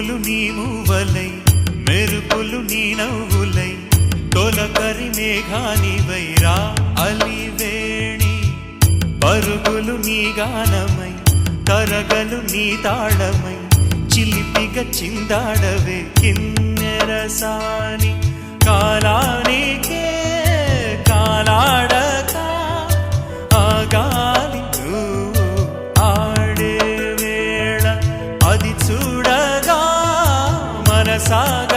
ఉరుములు నీ మూవలై మెరుపులు నీ నవ్వులై తొలకరి మేఘానివై రా అలివేణి పరుగులు నీ గానమై తరగలు నీ తాళమై చిలిపిగా చిందాడవే కిన్నెరసాని కాలానికే కాలాడక ఆగాలి ఆడే వేళ అది చూడగా మనసాగ